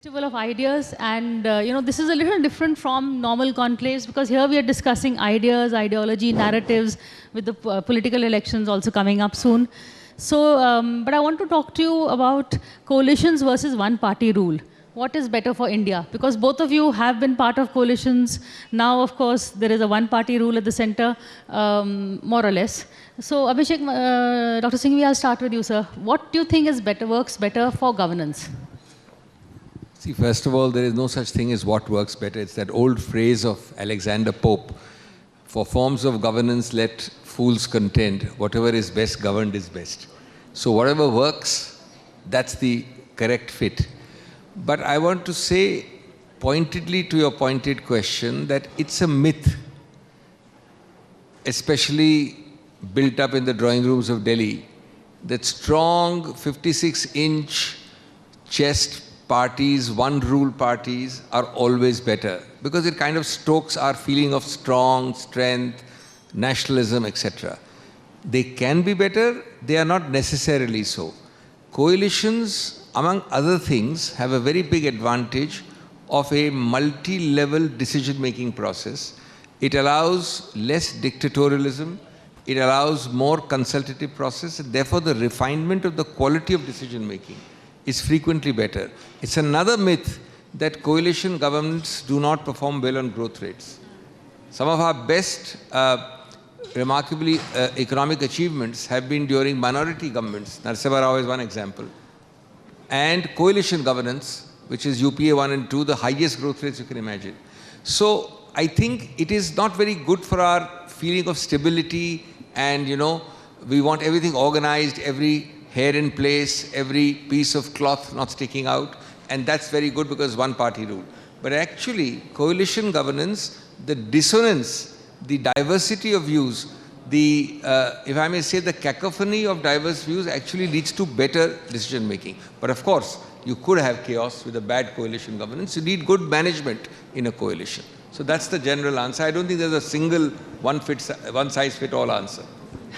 Festival of ideas, and this is a little different from normal conclaves because here we are discussing ideas, ideology, narratives, with the political elections also coming up soon. So, but I want to talk to you about coalitions versus one-party rule. What is better for India? Because both of you have been part of coalitions. Now, of course, there is a one-party rule at the center, more or less. So, Abhishek, Dr. Singhvi, I'll start with you, sir. What do you think is better, works better for governance? See, first of all, there is no such thing as what works better. It's that old phrase of Alexander Pope, for forms of governance, let fools contend. Whatever is best governed is best. So whatever works, that's the correct fit. But I want to say pointedly to your pointed question that it's a myth, especially built up in the drawing rooms of Delhi, that strong 56-inch chest parties, one-rule parties are always better because it kind of stokes our feeling of strong, strength, nationalism, etc. They can be better, they are not necessarily so. Coalitions, among other things, have a very big advantage of a multi-level decision-making process. It allows less dictatorialism, it allows more consultative process, and therefore the refinement of the quality of decision-making is frequently better. It's another myth that coalition governments do not perform well on growth rates. Some of our best, remarkably economic achievements have been during minority governments. Narasimha Rao is one example. And coalition governance, which is UPA 1 and 2, the highest growth rates you can imagine. So I think it is not very good for our feeling of stability and, we want everything organized, every hair in place, every piece of cloth not sticking out, and that's very good because one-party rule. But actually, coalition governance, the dissonance, the diversity of views, if I may say, the cacophony of diverse views actually leads to better decision-making. But of course, you could have chaos with a bad coalition governance. You need good management in a coalition. So that's the general answer. I don't think there's a single one-size-fits-all answer.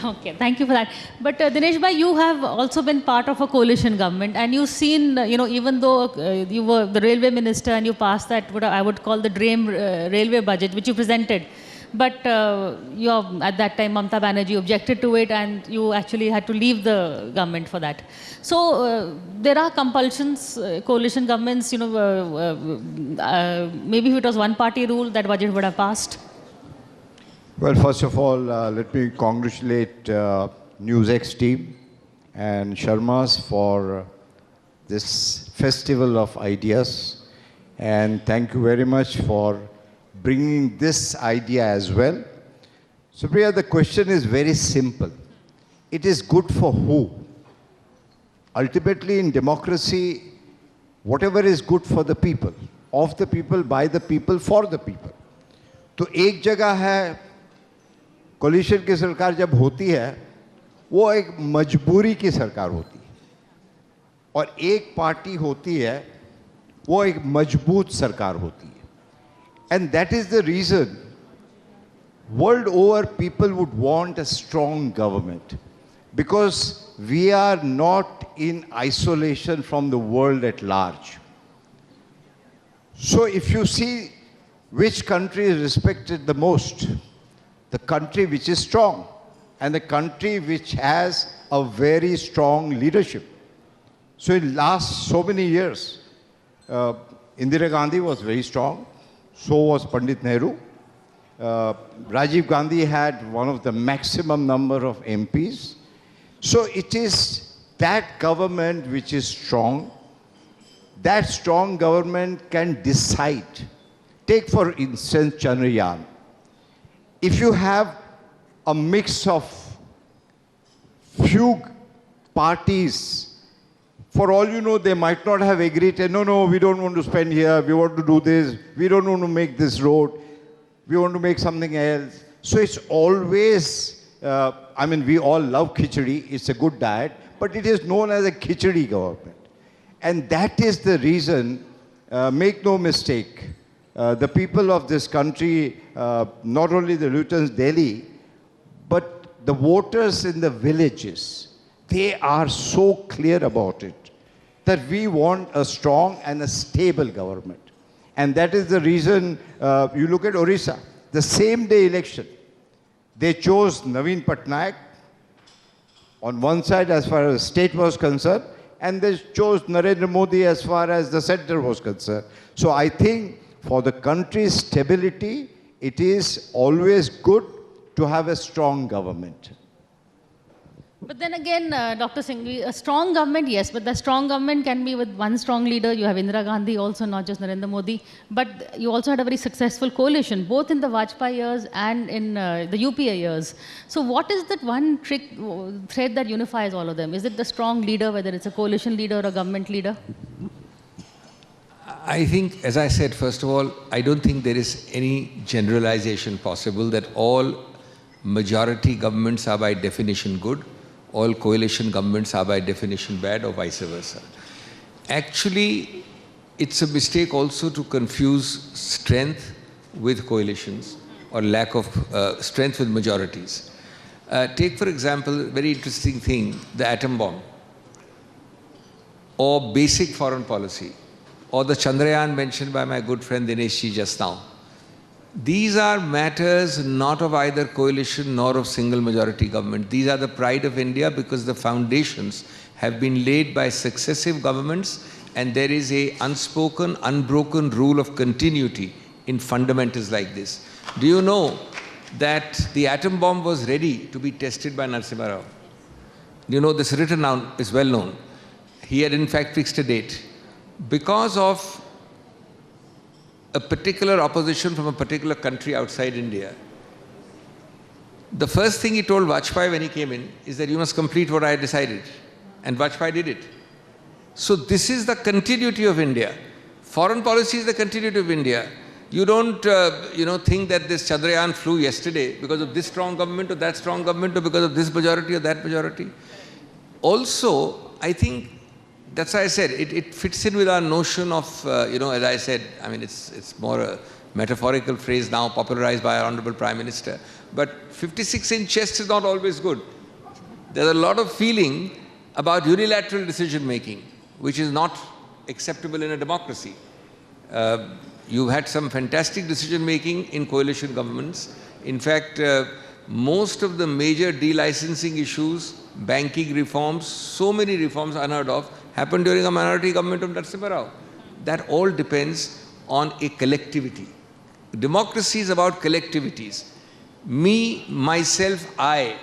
Okay, thank you for that. But Dinesh bhai, you have also been part of a coalition government, and you've seen, even though you were the railway minister and you passed that, what I would call the dream railway budget, which you presented. But at that time, Mamata Banerjee objected to it, and you actually had to leave the government for that. So there are compulsions, coalition governments, maybe if it was one-party rule, that budget would have passed. Well, first of all, let me congratulate NewsX team and Sharma's for this festival of ideas. And thank you very much for bringing this idea as well. Supriya, the question is very simple. It is good for who? Ultimately, in democracy, whatever is good for the people, of the people, by the people, for the people. तो एक जगह है collision की सरकार जब होती है वो एक मजबूरी की सरकार होती है और एक पार्टी होती है वो एक मजबूत सरकार होती है and that is the reason world over people would want a strong government because we are not in isolation from the world at large. So if you see which country is respected the most, the country which is strong and the country which has a very strong leadership. So in last so many years, Indira Gandhi was very strong, so was Pandit Nehru. Rajiv Gandhi had one of the maximum number of MPs. So it is that government which is strong. That strong government can decide. Take for instance Chandrayaan. If you have a mix of few parties, for all you know, they might not have agreed, no, we don't want to spend here, we want to do this, we don't want to make this road, we want to make something else. So it's always, we all love khichdi, it's a good diet, but it is known as a khichdi government. And that is the reason, make no mistake, the people of this country, not only the Lieutenants Delhi, but the voters in the villages, they are so clear about it. that we want a strong and a stable government. And that is the reason you look at Orissa, the same day election, they chose Naveen Patnaik on one side as far as state was concerned, and they chose Narendra Modi as far as the center was concerned. So I think for the country's stability, it is always good to have a strong government. But then again, Dr. Singhvi, a strong government, yes, but the strong government can be with one strong leader. You have Indira Gandhi also, not just Narendra Modi. But you also had a very successful coalition, both in the Vajpayee years and in the UPA years. So what is that one thread that unifies all of them? Is it the strong leader, whether it's a coalition leader or a government leader? I think, as I said, first of all, I don't think there is any generalization possible that all majority governments are by definition good, all coalition governments are by definition bad, or vice versa. Actually, it's a mistake also to confuse strength with coalitions or lack of strength with majorities. Take, for example, a very interesting thing, the atom bomb, or basic foreign policy, or the Chandrayaan mentioned by my good friend Dinesh just now. These are matters not of either coalition nor of single majority government. These are the pride of India because the foundations have been laid by successive governments, and there is a unspoken, unbroken rule of continuity in fundamentals like this. Do you know that the atom bomb was ready to be tested by Narasimha Rao? You know, this written down is well known. He had in fact fixed a date. Because of a particular opposition from a particular country outside India, the first thing he told Vajpayee when he came in is that you must complete what I decided. And Vajpayee did it. So this is the continuity of India. Foreign policy is the continuity of India. You don't think that this Chandrayaan flew yesterday because of this strong government or that strong government or because of this majority or that majority. Also, I think that's why I said it fits in with our notion of, as I said, I mean, it's more a metaphorical phrase now popularized by our Honorable Prime Minister. But 56-inch chest is not always good. There's a lot of feeling about unilateral decision making, which is not acceptable in a democracy. You've had some fantastic decision making in coalition governments. In fact, most of the major delicensing issues, banking reforms, so many reforms unheard of, happened during a minority government of Narasimha Rao. That all depends on a collectivity. Democracy is about collectivities. Me, myself, I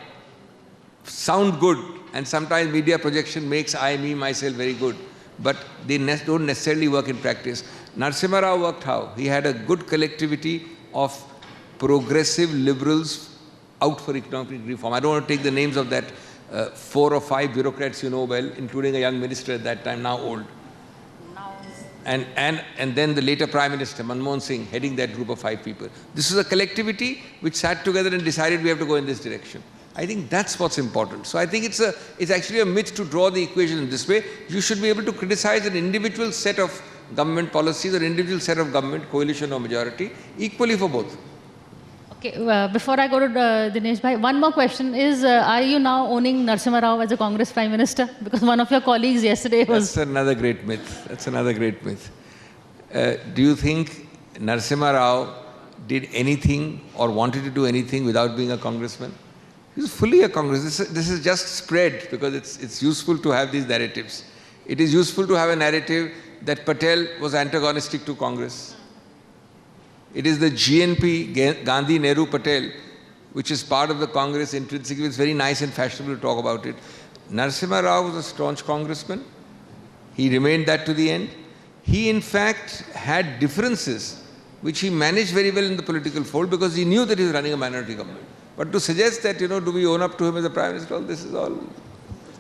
sound good, and sometimes media projection makes I, me, myself very good, but they don't necessarily work in practice. Narasimha Rao worked how? He had a good collectivity of progressive liberals out for economic reform. I don't want to take the names of that 4 or 5 bureaucrats you know well, including a young minister at that time, now old. And then the later Prime Minister, Manmohan Singh, heading that group of 5 people. This is a collectivity which sat together and decided we have to go in this direction. I think that's what's important. So I think it's actually a myth to draw the equation in this way. You should be able to criticize an individual set of government policies or individual set of government, coalition or majority, equally for both. Okay, before I go to Dinesh Bhai, one more question is, are you now owning Narasimha Rao as a Congress Prime Minister? Because one of your colleagues yesterday was... That's another great myth. That's another great myth. Do you think Narasimha Rao did anything or wanted to do anything without being a congressman? He was fully a congressman. This is just spread because it's useful to have these narratives. It is useful to have a narrative that Patel was antagonistic to Congress. It is the GNP, Gandhi, Nehru, Patel, which is part of the Congress intrinsically. It's very nice and fashionable to talk about it. Narasimha Rao was a staunch congressman. He remained that to the end. He, in fact, had differences, which he managed very well in the political fold because he knew that he was running a minority government. But to suggest that, do we own up to him as a Prime Minister, all this is all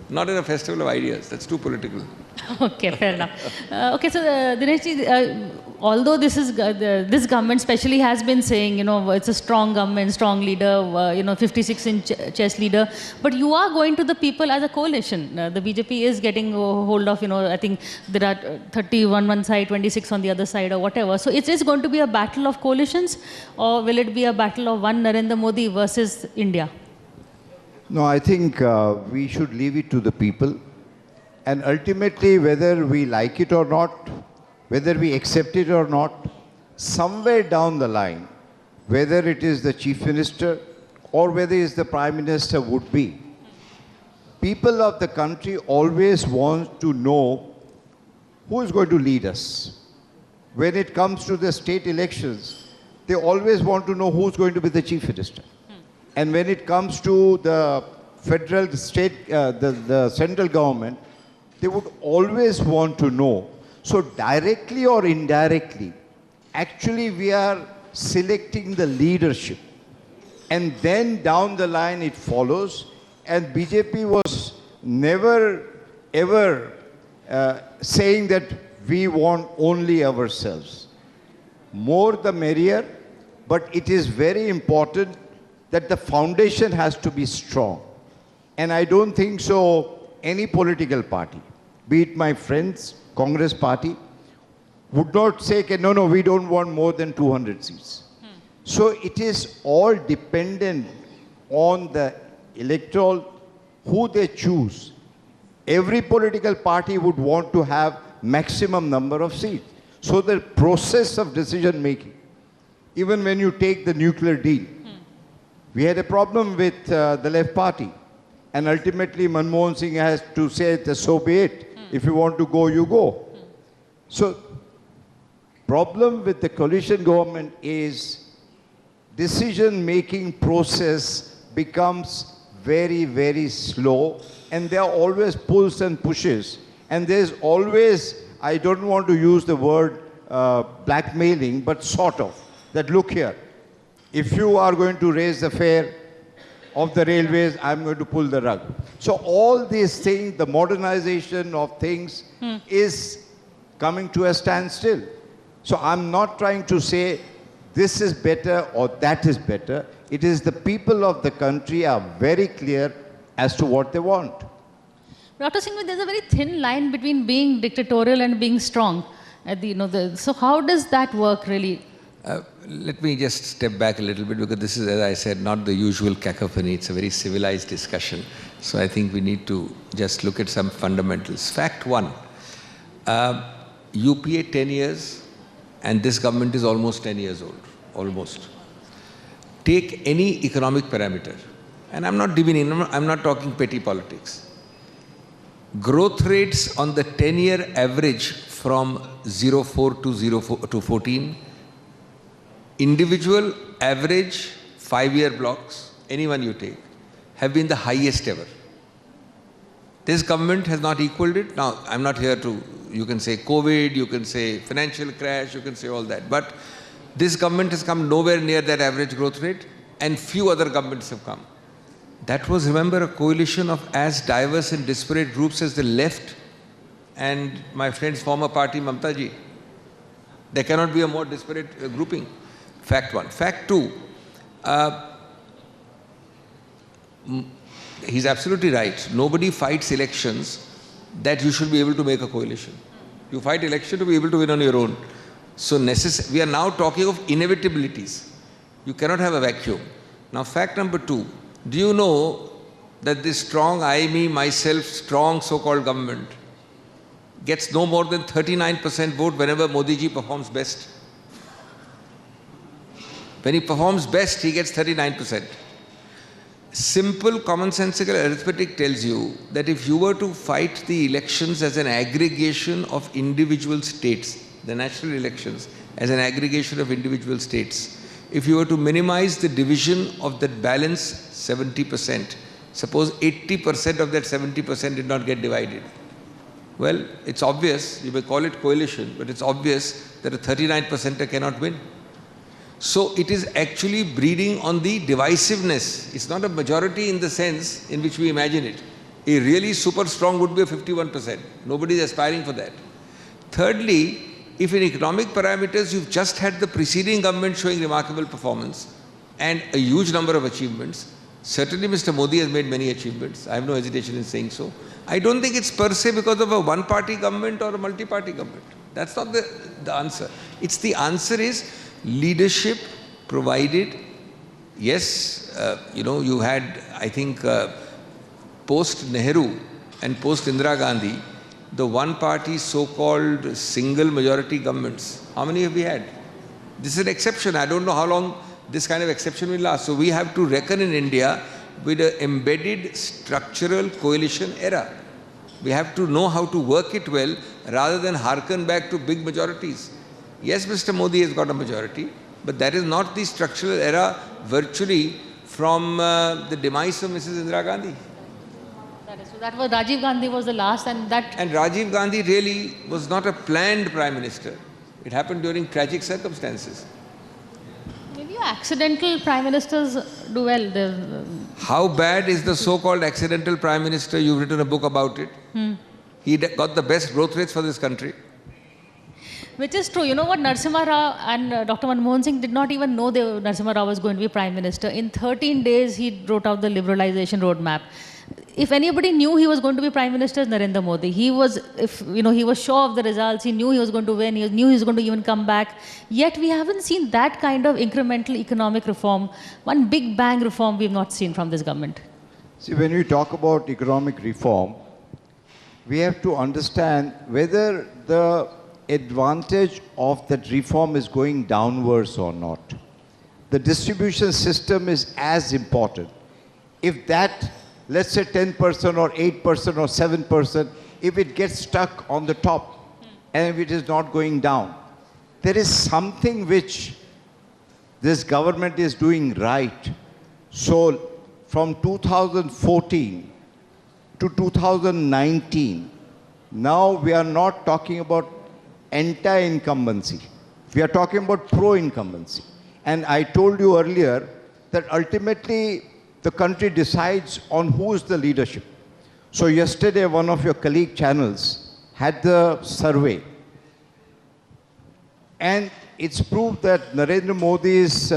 not in a festival of ideas. That's too political. Okay, fair enough. Okay, so Dinesh, although this government especially has been saying, it's a strong government, strong leader, 56-inch chest leader, but you are going to the people as a coalition. The BJP is getting hold of, I think there are 31 one side, 26 on the other side or whatever. So it is going to be a battle of coalitions, or will it be a battle of one Narendra Modi versus India? No, I think we should leave it to the people. And ultimately, whether we like it or not, whether we accept it or not, somewhere down the line, whether it is the chief minister or whether it is the prime minister would be, people of the country always want to know who is going to lead us. When it comes to the state elections, they always want to know who's going to be the chief minister. And when it comes to the federal, the state, the central government, they would always want to know. So directly or indirectly, actually we are selecting the leadership. And then down the line it follows. And BJP was never ever saying that we want only ourselves. More the merrier, but it is very important that the foundation has to be strong. And I don't think so any political party, be it my friends, Congress party, would not say, no, we don't want more than 200 seats. So it is all dependent on the electoral, who they choose. Every political party would want to have maximum number of seats. So the process of decision making, even when you take the nuclear deal, we had a problem with the left party. And ultimately Manmohan Singh has to say, so be it. If you want to go, you go. So problem with the coalition government is decision-making process becomes very, very slow, and there are always pulls and pushes. And there's always, I don't want to use the word blackmailing, but sort of, that look here, if you are going to raise the fare of the railways, I'm going to pull the rug. So all these things, the modernization of things is coming to a standstill. So I'm not trying to say this is better or that is better. It is the people of the country are very clear as to what they want. Dr. Singhvi, there's a very thin line between being dictatorial and being strong. So how does that work really? Let me just step back a little bit, because this is, as I said, not the usual cacophony. It's a very civilized discussion. So I think we need to just look at some fundamentals. Fact one, UPA 10 years and this government is almost 10 years old, almost. Take any economic parameter, and I'm not demeaning, I'm not talking petty politics. Growth rates on the 10-year average from 04 to 14, individual average 5-year blocks, anyone you take, have been the highest ever. This government has not equaled it. Now, I'm not here to, you can say COVID, you can say financial crash, you can say all that. But this government has come nowhere near that average growth rate, and few other governments have come. That was, remember, a coalition of as diverse and disparate groups as the left and my friend's former party, Mamta ji. There cannot be a more disparate grouping. Fact one. Fact two, he's absolutely right. Nobody fights elections that you should be able to make a coalition. You fight election to be able to win on your own. So we are now talking of inevitabilities. You cannot have a vacuum. Now, fact number two, do you know that this strong I, me, myself, strong so-called government gets no more than 39% vote whenever Modi ji performs best? When he performs best, he gets 39%. Simple commonsensical arithmetic tells you that if you were to fight the elections as an aggregation of individual states, the national elections as an aggregation of individual states, if you were to minimize the division of that balance 70%, suppose 80% of that 70% did not get divided. Well, it's obvious, you may call it coalition, but it's obvious that a 39%er cannot win. So it is actually breeding on the divisiveness. It's not a majority in the sense in which we imagine it. A really super strong would be a 51%. Nobody is aspiring for that. Thirdly, if in economic parameters you've just had the preceding government showing remarkable performance and a huge number of achievements, certainly Mr. Modi has made many achievements. I have no hesitation in saying so. I don't think it's per se because of a one-party government or a multi-party government. That's not the answer. It's the answer is leadership provided. Yes, you had, I think, post-Nehru and post-Indira Gandhi, the one-party so-called single majority governments. How many have we had? This is an exception. I don't know how long this kind of exception will last. So we have to reckon in India with an embedded structural coalition era. We have to know how to work it well rather than hearken back to big majorities. Yes, Mr. Modi has got a majority, but that is not the structural era virtually from the demise of Mrs. Indira Gandhi. So that was Rajiv Gandhi was the last, and Rajiv Gandhi really was not a planned prime minister. It happened during tragic circumstances. maybe accidental prime ministers do well. How bad is the so-called accidental prime minister? You've written a book about it. He got the best growth rates for this country. Which is true. You know what, Narasimha Rao and Dr. Manmohan Singh did not even know Narasimha Rao was going to be prime minister. In 13 days, he wrote out the liberalization roadmap. If anybody knew he was going to be prime minister, it's Narendra Modi. He was, he was sure of the results. He knew he was going to win. He knew he was going to even come back. Yet we haven't seen that kind of incremental economic reform. One big bang reform we've not seen from this government. See, when we talk about economic reform, we have to understand whether the advantage of that reform is going downwards or not. The distribution system is as important. If that, let's say 10% or 8% or 7%, if it gets stuck on the top and if it is not going down, there is something which this government is doing right. So from 2014 to 2019, now we are not talking about anti-incumbency. We are talking about pro-incumbency. And I told you earlier that ultimately the country decides on who is the leadership. So yesterday one of your colleague channels had the survey. And it's proved that Narendra Modi is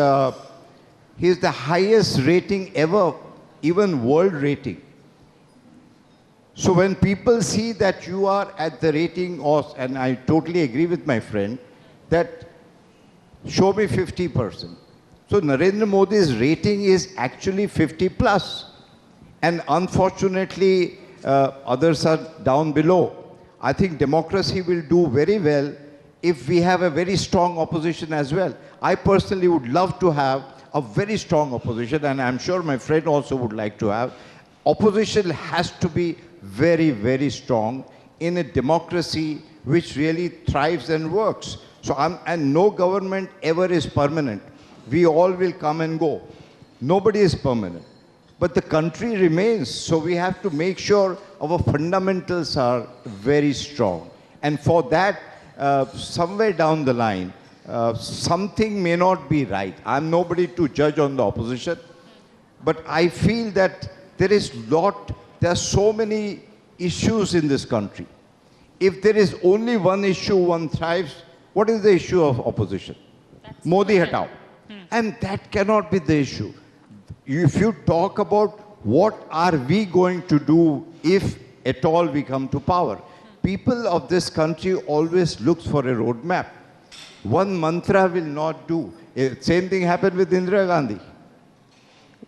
he is the highest rating ever, even world rating. So when people see that you are at the rating of, and I totally agree with my friend, that show me 50%. So Narendra Modi's rating is actually 50 plus. And unfortunately, others are down below. I think democracy will do very well if we have a very strong opposition as well. I personally would love to have a very strong opposition, and I'm sure my friend also would like to have. Opposition has to be very, very strong in a democracy which really thrives and works. So, and no government ever is permanent. We all will come and go. Nobody is permanent. But the country remains, so we have to make sure our fundamentals are very strong. And for that, somewhere down the line, something may not be right. I'm nobody to judge on the opposition, but I feel that there are so many issues in this country. If there is only one issue one thrives, what is the issue of opposition? Modi hatao. And that cannot be the issue. If you talk about what are we going to do if at all we come to power, people of this country always look for a roadmap. One mantra will not do. Same thing happened with Indira Gandhi.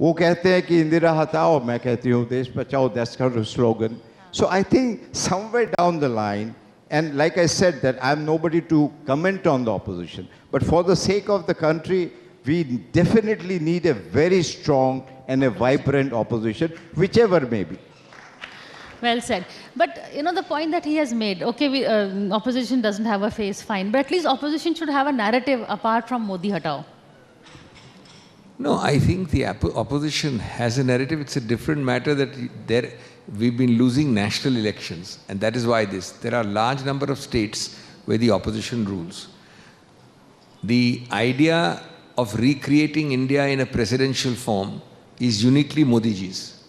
वो कहते हैं कि इंदिरा हटाओ, मैं कहती हूँ देश बचाओ, that's kind of slogan. So I think somewhere down the line, and like I said that I'm nobody to comment on the opposition, but for the sake of the country, we definitely need a very strong and a vibrant opposition, whichever may be. Well said. But, the point that he has made, okay, opposition doesn't have a face, fine, but at least opposition should have a narrative apart from Modi hatao. No, I think the opposition has a narrative. It's a different matter that we've been losing national elections, and that is why there are a large number of states where the opposition rules. The idea of recreating India in a presidential form is uniquely Modiji's.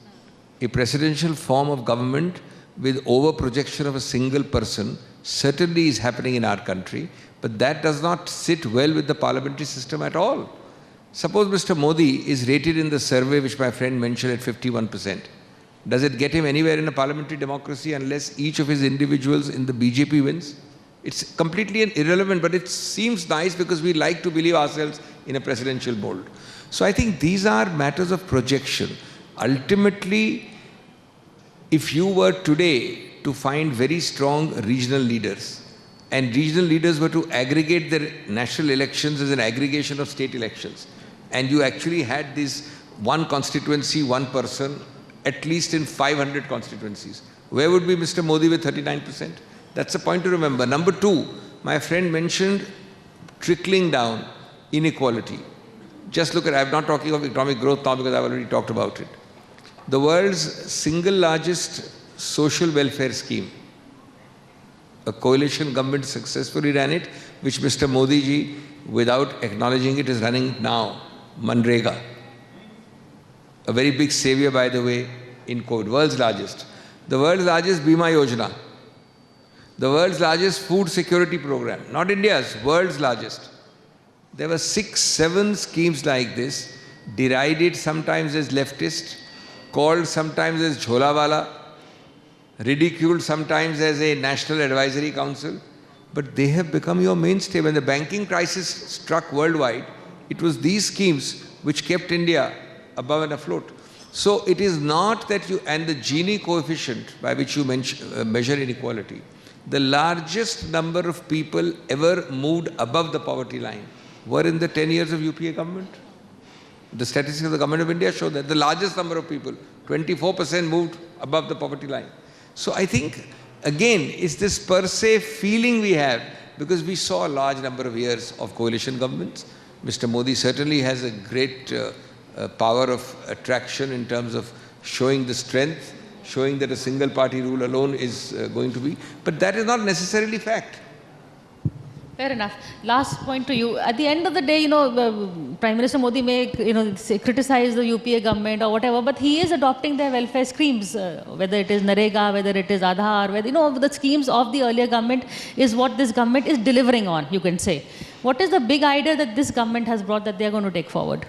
A presidential form of government with over-projection of a single person certainly is happening in our country, but that does not sit well with the parliamentary system at all. Suppose Mr. Modi is rated in the survey which my friend mentioned at 51%. Does it get him anywhere in a parliamentary democracy unless each of his individuals in the BJP wins? It's completely irrelevant, but it seems nice because we like to believe ourselves in a presidential mold. So I think these are matters of projection. Ultimately, if you were today to find very strong regional leaders. And regional leaders were to aggregate their national elections as an aggregation of state elections. And you actually had this one constituency, one person, at least in 500 constituencies. Where would be Mr. Modi with 39%? That's a point to remember. Number two, my friend mentioned trickling down inequality. Just look at, I'm not talking of economic growth now because I've already talked about it. The world's single largest social welfare scheme, a coalition government successfully ran it, which Mr. Modi ji, without acknowledging it, is running now, Manrega. A very big savior, by the way, in COVID, world's largest. The world's largest Bima Yojana. The world's largest food security program, not India's, world's largest. There were 6, 7 schemes like this, derided sometimes as leftist, called sometimes as Jholawala, ridiculed sometimes as a National Advisory Council, but they have become your mainstay. When the banking crisis struck worldwide, it was these schemes which kept India above and afloat. So it is not that you, and the Gini coefficient by which you measure inequality, the largest number of people ever moved above the poverty line were in the 10 years of UPA government. The statistics of the government of India show that the largest number of people, 24%, moved above the poverty line. So I think, again, it's this per se feeling we have because we saw a large number of years of coalition governments. Mr. Modi certainly has a great power of attraction in terms of showing the strength, showing that a single party rule alone is going to be, but that is not necessarily fact. Fair enough. Last point to you. At the end of the day, Prime Minister Modi may, criticize the UPA government or whatever, but he is adopting their welfare schemes, whether it is Narega, whether it is Aadhaar, whether, the schemes of the earlier government is what this government is delivering on, you can say. What is the big idea that this government has brought that they are going to take forward?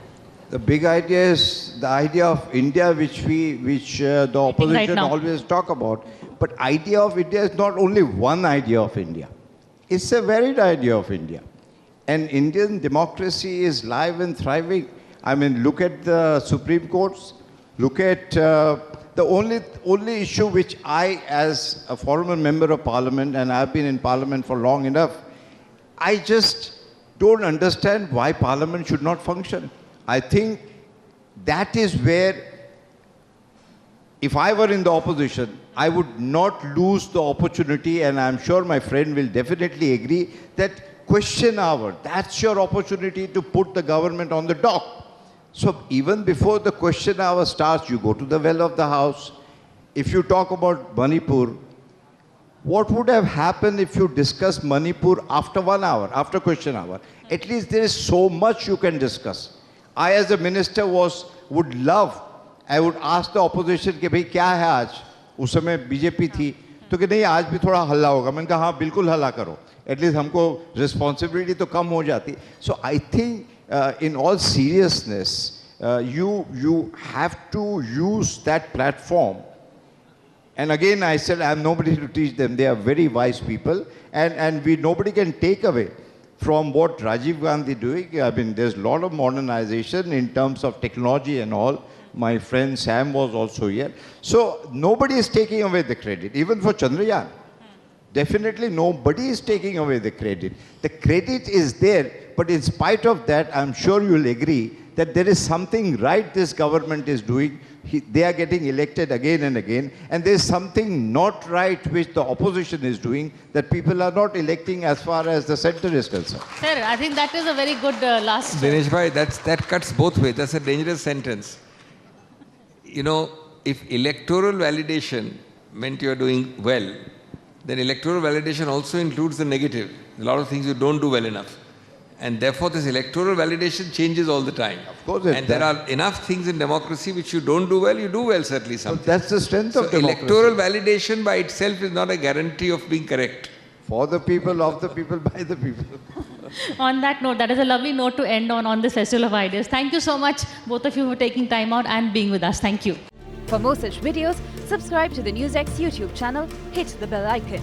The big idea is the idea of India, which the opposition always talk about. But idea of India is not only one idea of India. It's a varied idea of India. And Indian democracy is live and thriving. I mean, look at the Supreme Courts. Look at the only issue which I, as a former member of Parliament, and I've been in Parliament for long enough, I just don't understand why Parliament should not function. I think that is where, if I were in the opposition, I would not lose the opportunity, and I'm sure my friend will definitely agree, that question hour, that's your opportunity to put the government on the dock. So even before the question hour starts, you go to the well of the house. If you talk about Manipur, what would have happened if you discuss Manipur after 1 hour, after question hour? At least there is so much you can discuss. I, as a minister, would love, I would ask the opposition कि भाई क्या है आज? उस समय BJP थी तो कि नहीं आज भी थोड़ा हल्ला होगा. मैंने कहा हाँ बिल्कुल हल्ला करो. At least हमको responsibility तो कम हो जाती. So I think in all seriousness, you have to use that platform. And again, I said I am nobody to teach them. They are very wise people, and nobody can take away from what Rajiv Gandhi doing. I mean, there's a lot of modernization in terms of technology and all. My friend Sam was also here. So nobody is taking away the credit, even for Chandrayaan. Definitely nobody is taking away the credit. The credit is there, but in spite of that, I'm sure you'll agree that there is something right this government is doing. They are getting elected again and again, and there's something not right which the opposition is doing, that people are not electing as far as the center is concerned. Sir, I think that is a very good last... Dinesh bhai, that cuts both ways. That's a dangerous sentence. If electoral validation meant you're doing well, then electoral validation also includes the negative. A lot of things you don't do well enough. And therefore, this electoral validation changes all the time. Of course, and there are enough things in democracy which you don't do well, you do well, certainly something. So that's the strength of democracy. Electoral validation by itself is not a guarantee of being correct. For the people, of the people, by the people. On that note, that is a lovely note to end on this Festival of Ideas. Thank you so much, both of you, for taking time out and being with us. Thank you. For more such videos, subscribe to the NewsX YouTube channel, hit the bell icon.